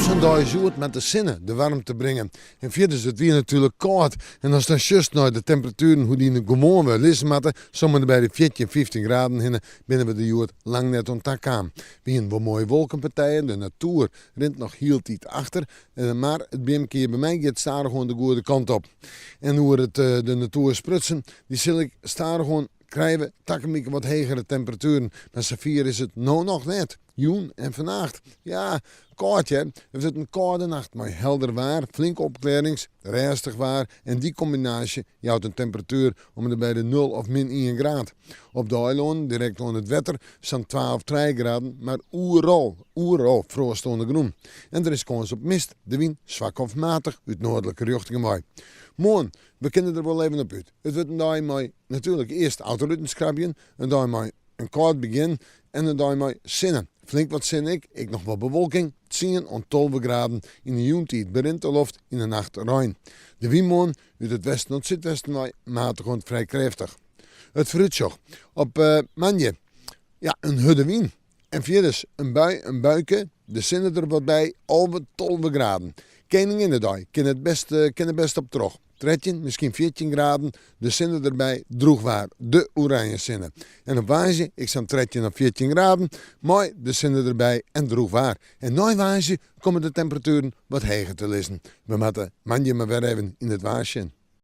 zo'n dag is het met de zinnen de warmte brengen. En verder is het weer natuurlijk koud. En als dan juist naar de temperaturen hoe die gewoon weer lezen moeten, zomaar bij de 14, 15 graden hinnen, binnen we de jood lang net onttak aan. We hebben wel mooie wolkenpartijen, de natuur rent nog heel tijd achter. Maar het keer bij mij gaat starig gewoon de goede kant op. En hoe het de natuur sprutsen, die zal ik starig gewoon krijgen takken wat hogere temperaturen. Maar Safir is het nou nog net. Joen en vannacht. Ja, koud hè. Het is een koude nacht, maar helder waar, flinke opklarings, rustig waar. En die combinatie houdt een temperatuur om er bij de 0 of min 1 graad. Op de eilanden, direct onder het wetter, staan 12, 3 graden, maar oeral frost onder groen. En er is kans op mist, de wind zwak of matig uit noordelijke richting mooi. Morgen, we kennen er wel even op uit. Het wordt een dag met natuurlijk eerst autoruttenskrabjen, een dag met een koud begin en een dag met zinnen. Flink wat zin ik nog wat bewolking, 10 en 12 graden in de joentijd begint de lucht in de nacht rein. De windmolen uit het westen en het zuidwesten matig en vrij krachtig. Het fruitsjoch op manje, ja een hudde wien. En verder een bui, een buikje, de zinnen er wat bij, over 12 graden. Kening in de dag, kan het best op terug. 13, misschien 14 graden, de zinnen erbij, droegwaar, de oranje zinnen. En op wijze, ik sta 13 of 14 graden, maar de zinnen erbij en droegwaar. En na wijze komen de temperaturen wat hoger te lezen. We moeten manje maar weer even in het waarsje.